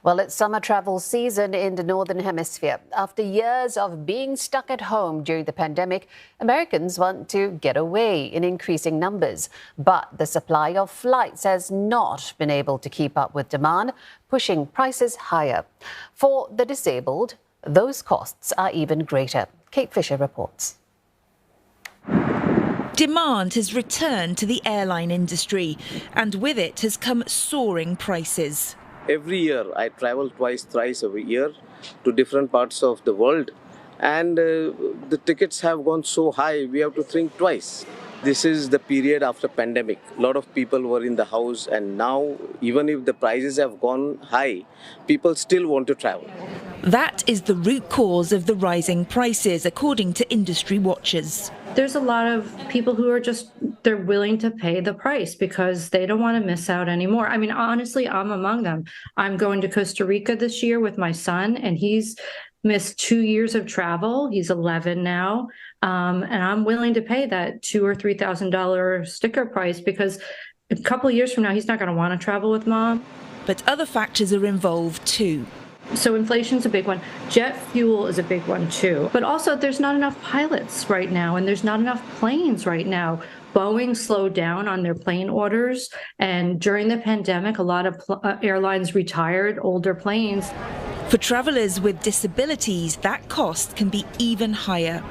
Well, it's summer travel season in the Northern Hemisphere. After years of being stuck at home during the pandemic, Americans want to get away in increasing numbers. But the supply of flights has not been able to keep up with demand, pushing prices higher. For the disabled, those costs are even greater. Kate Fisher reports. Demand has returned to the airline industry, and with it has come soaring prices. Every year I travel thrice a year to different parts of the world, and the tickets have gone so high we have to think twice. This is the period after pandemic. A lot of people were in the house, and now even if the prices have gone high, people still want to travel. That is the root cause of the rising prices, according to industry watchers. There's a lot of people who are they're willing to pay the price because they don't want to miss out anymore. I mean, honestly, I'm among them. I'm going to Costa Rica this year with my son, and he's missed 2 years of travel. He's 11 now. And I'm willing to pay that $2,000 or $3,000 sticker price because a couple of years from now, he's not going to want to travel with mom. But other factors are involved too. So inflation's a big one. Jet fuel is a big one too. But also there's not enough pilots right now, and there's not enough planes right now. Boeing slowed down on their plane orders, and during the pandemic, a lot of airlines retired older planes. For travellers with disabilities, that cost can be even higher.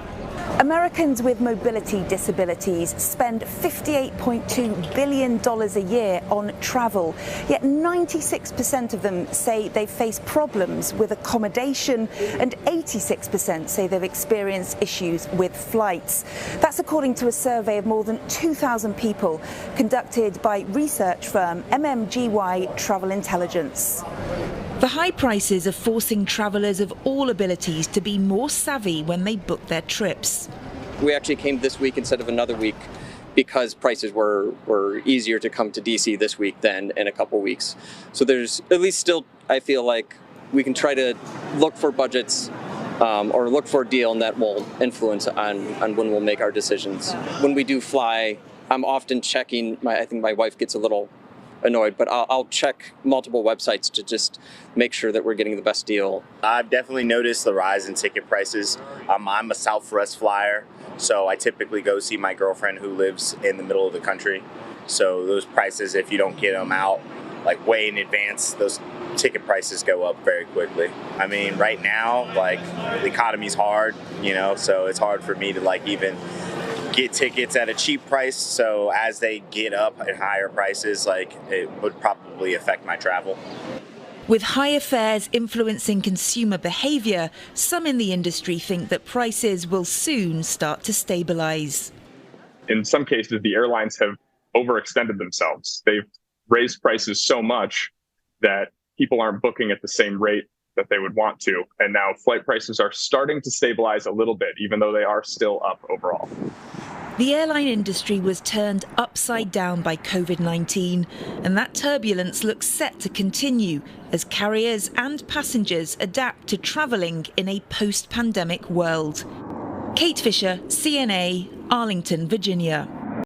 Americans with mobility disabilities spend $58.2 billion a year on travel, yet 96% of them say they face problems with accommodation and 86% say they've experienced issues with flights. That's according to a survey of more than 2,000 people conducted by research firm MMGY Travel Intelligence. The high prices are forcing travellers of all abilities to be more savvy when they book their trips. We actually came this week instead of another week because prices were easier to come to DC this week than in a couple weeks. So there's at least still, I feel like we can try to look for budgets or look for a deal, and that will influence on when we'll make our decisions. When we do fly, I'm often checking, I think my wife gets a little annoyed, but I'll check multiple websites to just make sure that we're getting the best deal. I've definitely noticed the rise in ticket prices. I'm a Southwest flyer, so I typically go see my girlfriend who lives in the middle of the country. So those prices, if you don't get them out like way in advance, those ticket prices go up very quickly. I mean, right now, like the economy's hard, so it's hard for me to even get tickets at a cheap price, so as they get up at higher prices, it would probably affect my travel. With higher fares influencing consumer behaviour, some in the industry think that prices will soon start to stabilise. In some cases, the airlines have overextended themselves. They've raised prices so much that people aren't booking at the same rate that they would want to. And now flight prices are starting to stabilise a little bit, even though they are still up overall. The airline industry was turned upside down by COVID-19, and that turbulence looks set to continue as carriers and passengers adapt to travelling in a post-pandemic world. Kate Fisher, CNA, Arlington, Virginia.